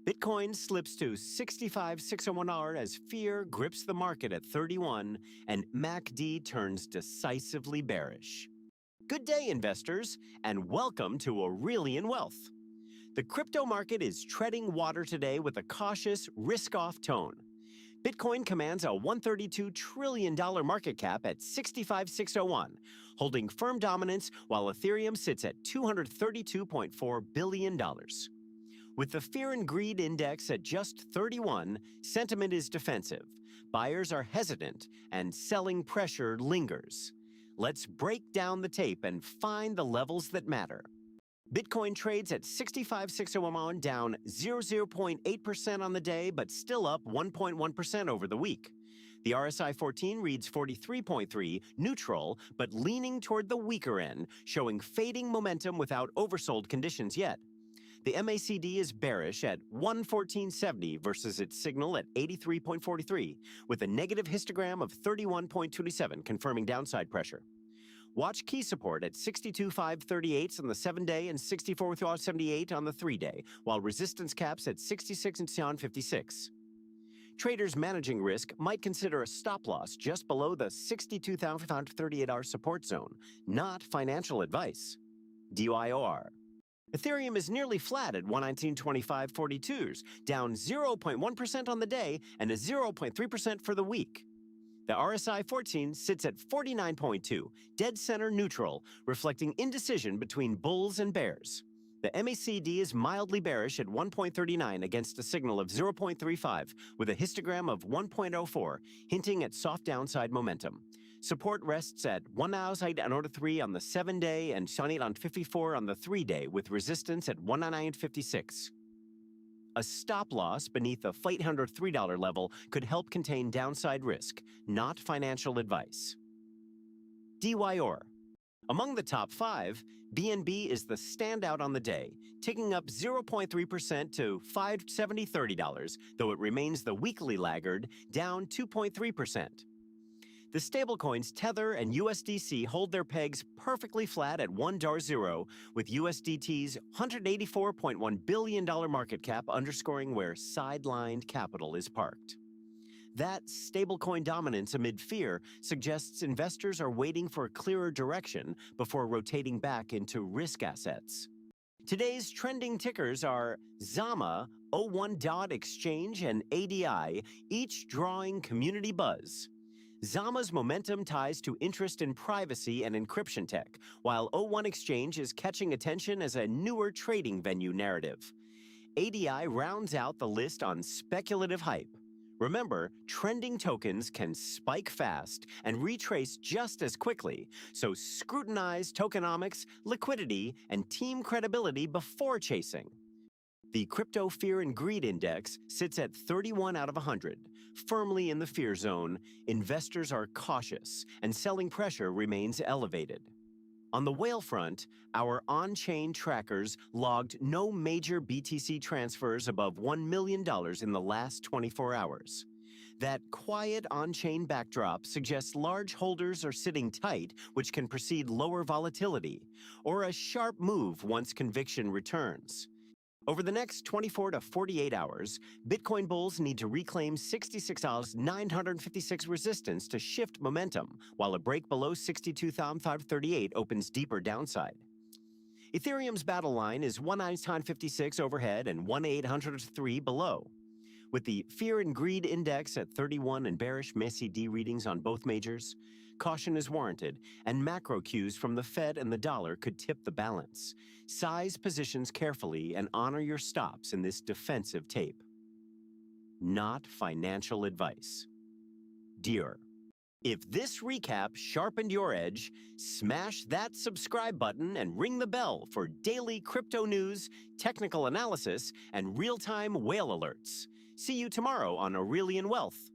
Bitcoin slips to 65,601 as fear grips the market at 31 and MACD turns decisively bearish. Good day, investors, and welcome to Aurelian Wealth. The crypto market is treading water today with a cautious, risk-off tone. Bitcoin commands a $132 trillion market cap at 65,601, holding firm dominance while Ethereum sits at $232.4 billion. With the Fear and Greed Index at just 31, sentiment is defensive, buyers are hesitant, and selling pressure lingers. Let's break down the tape and find the levels that matter. Bitcoin trades at 65,601, down 0.8% on the day, but still up 1.1% over the week. The RSI 14 reads 43.3, neutral, but leaning toward the weaker end, showing fading momentum without oversold conditions yet. The MACD is bearish at 114.70 versus its signal at 83.43, with a negative histogram of 31.27 confirming downside pressure. Watch key support at 62.538 on the 7-day and 64.78 on the 3-day, while resistance caps at 66.56. Traders managing risk might consider a stop loss just below the 62,538-hour support zone, not financial advice. DYOR. Ethereum is nearly flat at 119.2542, down 0.1% on the day and a 0.3% for the week. The RSI 14 sits at 49.2, dead center neutral, reflecting indecision between bulls and bears. The MACD is mildly bearish at 1.39 against a signal of 0.35, with a histogram of 1.04, hinting at soft downside momentum. Support rests at 1,003 on the 7-day and 1,854 on the 3-day, with resistance at 1,956. A stop loss beneath the $803 level could help contain downside risk, not financial advice. DYOR. Among the top 5, BNB is the standout on the day, ticking up 0.3% to $570.30, though it remains the weekly laggard, down 2.3%. The stablecoins Tether and USDC hold their pegs perfectly flat at $1.0, with USDT's $184.1 billion market cap underscoring where sidelined capital is parked. That stablecoin dominance amid fear suggests investors are waiting for a clearer direction before rotating back into risk assets. Today's trending tickers are ZAMA, O1 Exchange, and ADI, each drawing community buzz. ZAMA's momentum ties to interest in privacy and encryption tech, while O1 Exchange is catching attention as a newer trading venue narrative. ADI rounds out the list on speculative hype. Remember, trending tokens can spike fast and retrace just as quickly, so scrutinize tokenomics, liquidity, and team credibility before chasing. The Crypto Fear and Greed Index sits at 31 out of 100. Firmly in the fear zone, investors are cautious and selling pressure remains elevated. On the whale front, our on-chain trackers logged no major BTC transfers above $1 million in the last 24 hours. That quiet on-chain backdrop suggests large holders are sitting tight, which can precede lower volatility, or a sharp move once conviction returns. Over the next 24 to 48 hours, Bitcoin bulls need to reclaim $66,956 resistance to shift momentum, while a break below 62,538 opens deeper downside. Ethereum's battle line is 1,956 overhead and 1,803 below. With the Fear and Greed Index at 31 and bearish MACD readings on both majors, caution is warranted, and macro cues from the Fed and the dollar could tip the balance. Size positions carefully and honor your stops in this defensive tape. Not financial advice. Dear, if this recap sharpened your edge, smash that subscribe button and ring the bell for daily crypto news, technical analysis, and real-time whale alerts. See you tomorrow on Aurelian Wealth.